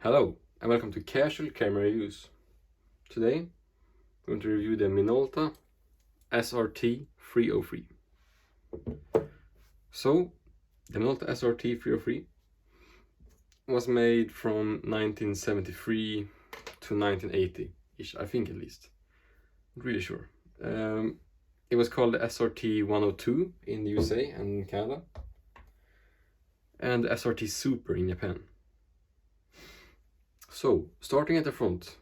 Hello and welcome to Casual Camera Reviews. Today I'm going to review the Minolta srt-303. So the Minolta srt-303 was made from 1973 to 1980-ish, I think at least. Not really sure. It was called the srt-102 in the USA and Canada, and the srt Super in Japan. So, starting at the front,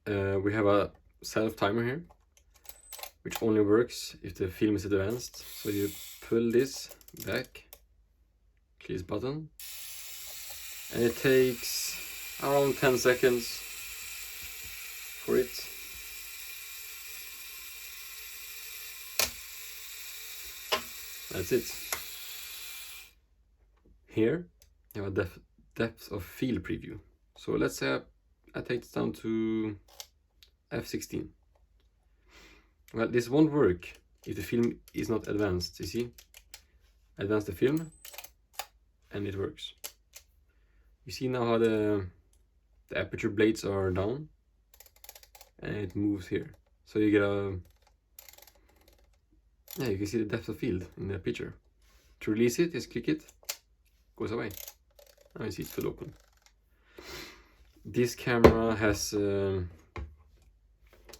we have a self-timer here, which only works if the film is advanced. So you pull this back, click this button, and it takes around 10 seconds for it. That's it. Here you have a depth of field preview. So let's say I take this down to f16. Well, this won't work if the film is not advanced. You see, advance the film and it works. You see now how the aperture blades are down and it moves here, so you get you can see the depth of field in the picture. To release it, just click it, goes away. Now you see it's full open. This camera has, as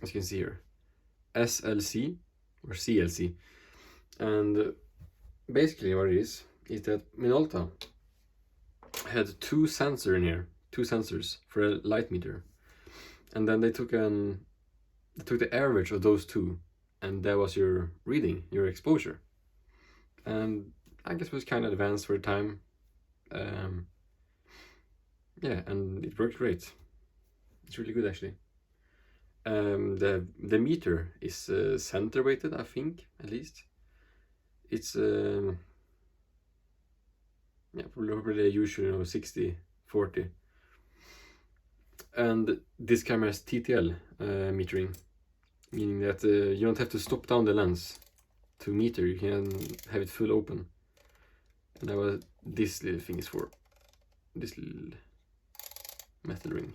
you can see here, SLC or CLC, and basically what it is that Minolta had two sensors in here, two sensors for a light meter, and then they took the average of those two, and that was your reading, your exposure, and I guess it was kind of advanced for the time. Yeah, and it worked great. It's really good actually. The meter is center weighted, I think, at least. It's probably usually 60-40. And this camera has TTL metering, meaning that you don't have to stop down the lens to meter. You can have it full open. And that was this little thing is for. This little metal ring.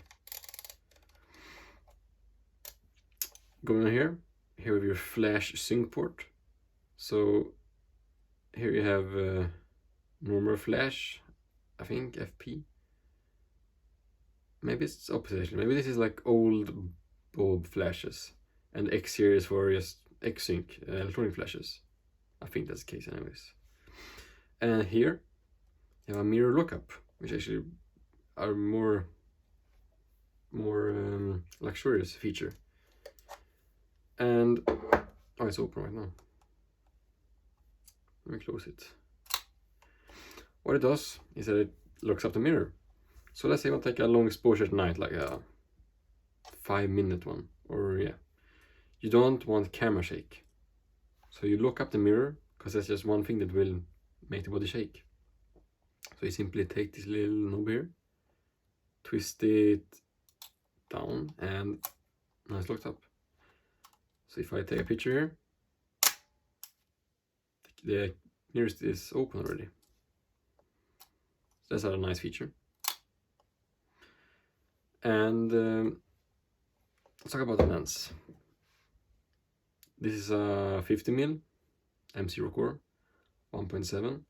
Going on here we have your flash sync port. So here you have normal flash, I think FP. Maybe it's opposite actually. Maybe this is like old bulb flashes, and X series for just X-Sync electronic flashes. I think that's the case anyways. And here you have a mirror lockup, which actually are more luxurious feature. And oh, it's open right now. Let me close it. What it does is that it locks up the mirror. So let's say you want to take a long exposure at night, like a 5-minute one, or yeah, you don't want camera shake, so you lock up the mirror, because that's just one thing that will make the body shake. So you simply take this little knob here, twist it down, and now it's locked up. So if I take a picture here, the mirror is open already. So that's a nice feature. And let's talk about the lens. This is a 50mm M0 core 1.7.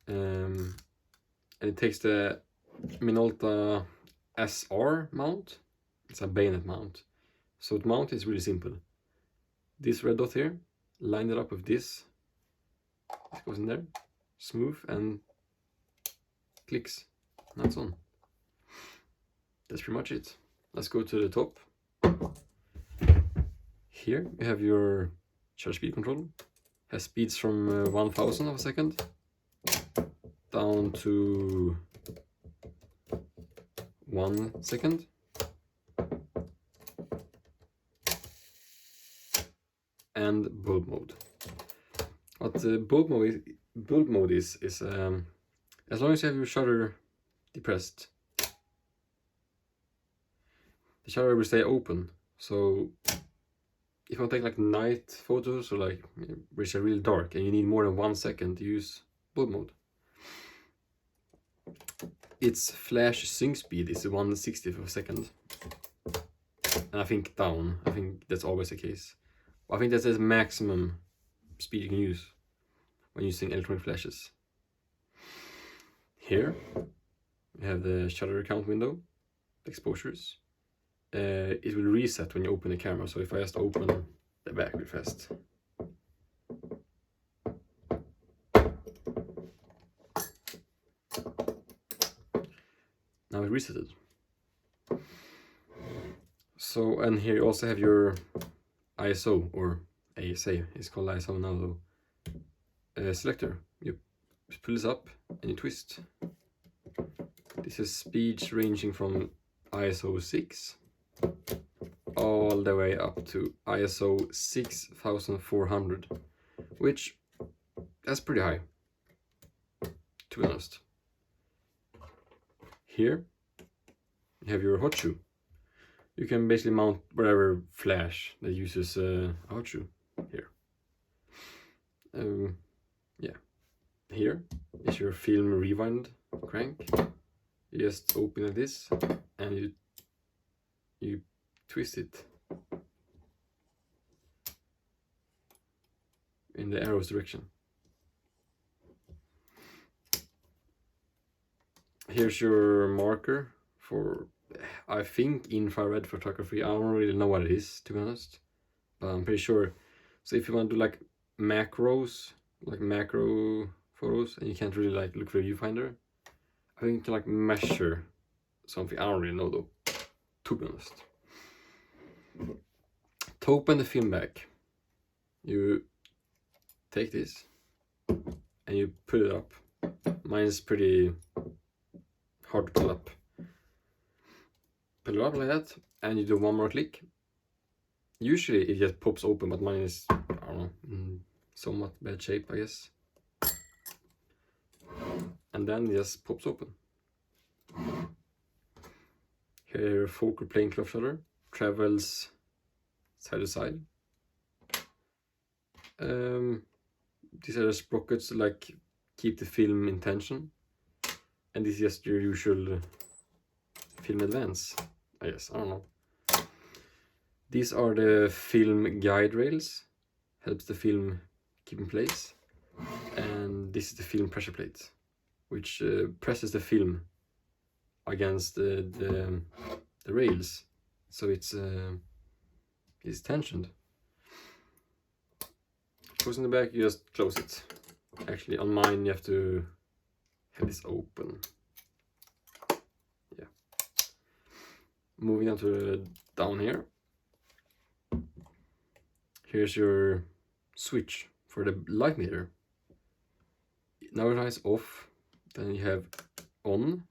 And it takes the Minolta SR mount. It's a bayonet mount. So the mount is really simple. This red dot here, line it up with this. It goes in there, smooth, and clicks. And that's on. That's pretty much it. Let's go to the top. Here you have your shutter speed control. Has speeds from 1,000 of a second down to 1 second. And bulb mode. What the bulb mode is as long as you have your shutter depressed, the shutter will stay open. So if you want to take like night photos, or like which are really dark and you need more than 1 second to use bulb mode, its flash sync speed is 1/60th of a second. And I think down. I think that's always the case. I think that's the maximum speed you can use when using electronic flashes. Here we have the shutter count window, the exposures. It will reset when you open the camera. So if I just open the back real fast. Now it resetted. So, and here you also have your ISO, or ASA, it's called ISO now though, selector. You pull this up and you twist. This is speeds ranging from ISO 6 all the way up to ISO 6400, which that's pretty high, to be honest. Here you have your hot shoe. You can basically mount whatever flash that uses a hot shoe here. Yeah. Here is your film rewind crank. You just open this and you twist it in the arrow's direction. Here's your marker for, I think, infrared photography. I don't really know what it is, to be honest, but I'm pretty sure. So if you want to do like macros, like macro photos, and you can't really like look for a viewfinder, I think you can like measure something. I don't really know though, to be honest. To open the film back, you take this and you put it up. Mine is pretty hard to pull up. Pull it up like that, and you do one more click. Usually it just pops open, but mine is, I don't know, in somewhat bad shape, I guess. And then it just pops open. Here, focal plane cloth shutter travels side to side. These are the sprockets to like keep the film in tension, and this is just your usual film advance, I guess. I don't know. These are the film guide rails, helps the film keep in place, and this is the film pressure plate, which presses the film against the rails, so it's tensioned. Goes in the back, you just close it. Actually, on mine you have to have this open. Yeah. Moving on to down here. Here's your switch for the light meter. Now it's off, then you have on,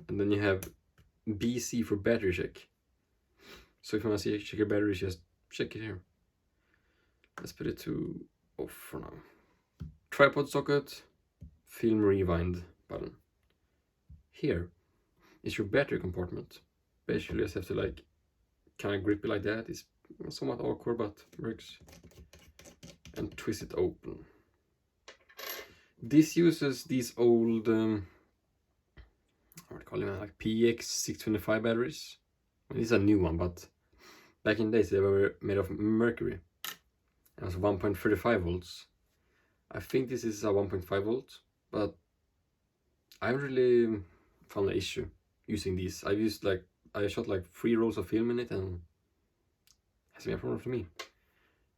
and then you have BC for battery check. So if you want to check your batteries, just check it here. Let's put it to off for now. Tripod socket, film rewind button. Here is your battery compartment. Basically, you just have to like kind of grip it like that. It's somewhat awkward, but works. And twist it open. This uses these old, what do you call them, like PX625 batteries. This is a new one, but back in the days they were made of mercury. It was 1.35 volts. I think this is a 1.5 volt, but I haven't really found an issue using these. I shot like 3 rolls of film in it, and it hasn't been a problem for me.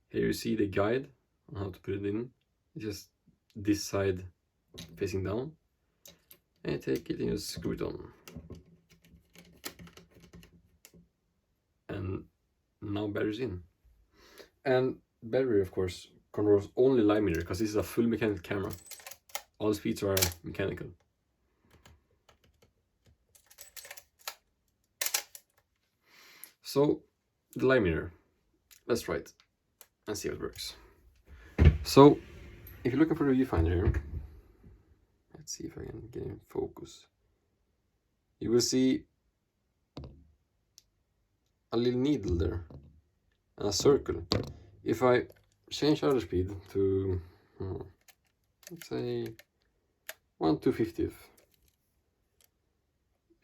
Here you see the guide on how to put it in. It's just this side facing down, and you take it and you screw it on. And now battery's in. And battery, of course, controls only light meter, because this is a full mechanical camera. All speeds are mechanical. So the light meter, let's try it and see how it works. So if you're looking for the viewfinder here, let's see if I can get in focus. You will see a little needle there and a circle. If I change shutter speed to let's say 1/250th,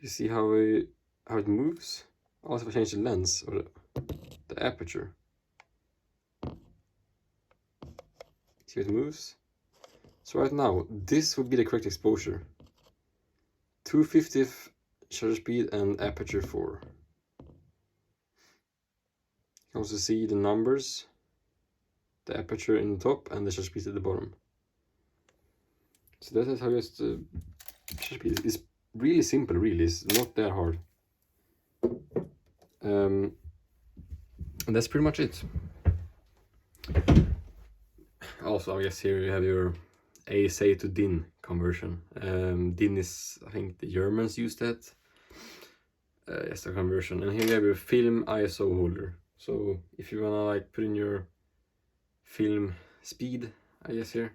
You see how it moves? Also, if I change the lens or the aperture, see how it moves? So right now, this would be the correct exposure. 250th shutter speed and aperture 4. You can also see the numbers, the aperture in the top and the shutter speed at the bottom. So that is how just the shutter speed is really simple, really. It's not that hard. And that's pretty much it. Also, I guess here you have your ASA to DIN conversion. DIN is, I think the Germans use that. It's the conversion. And here you have your film ISO holder. So if you wanna like put in your film speed, I guess here,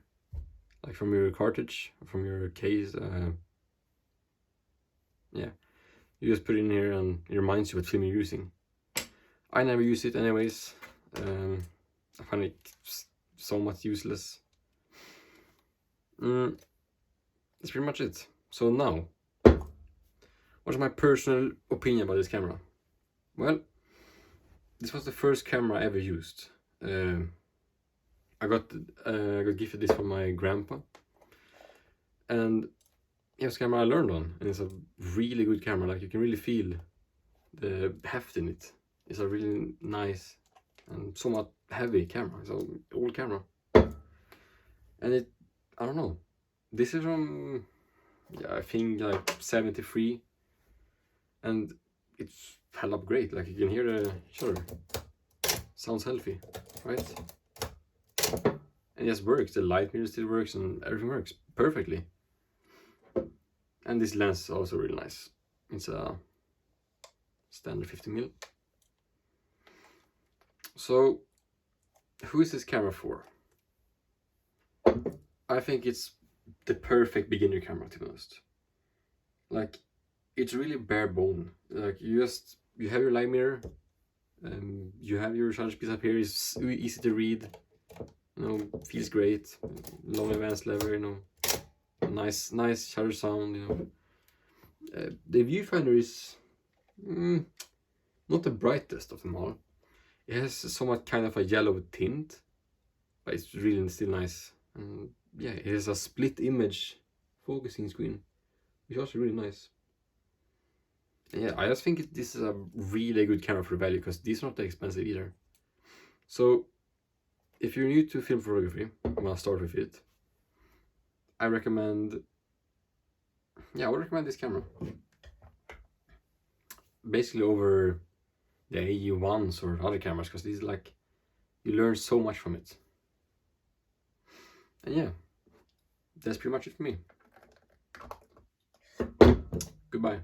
like from your cartridge, from your case, yeah, you just put it in here and it reminds you what film you're using. I never use it anyways. I find it so much useless. That's pretty much it. So now, what's my personal opinion about this camera? Well, this was the first camera I ever used. I got gifted this from my grandpa, and it was a camera I learned on, and it's a really good camera. Like, you can really feel the heft in it. It's a really nice and somewhat heavy camera. It's an old camera, and I don't know. This is from, yeah, I think like 73, and it's held up great. Like, you can hear the shutter. Sounds healthy, right? And it just works. The light mirror still works, and everything works perfectly. And this lens is also really nice. It's a standard 50mm. So, who is this camera for? I think it's the perfect beginner camera, to be honest. Like, it's really bare bone. Like, you have your light mirror, and you have your shutter speed up here. It's easy to read. You know, feels great. Long advanced lever. You know, nice shutter sound. You know, the viewfinder is not the brightest of them all. It has somewhat kind of a yellow tint, but it's really still nice. And yeah, it has a split image focusing screen, which is also really nice. And yeah, I just think this is a really good camera for value, because these are not that expensive either. So if you're new to film photography, I'm gonna start with it. I would recommend this camera. Basically over the AE1s or other cameras, because these, like, you learn so much from it. And yeah, that's pretty much it for me. Goodbye.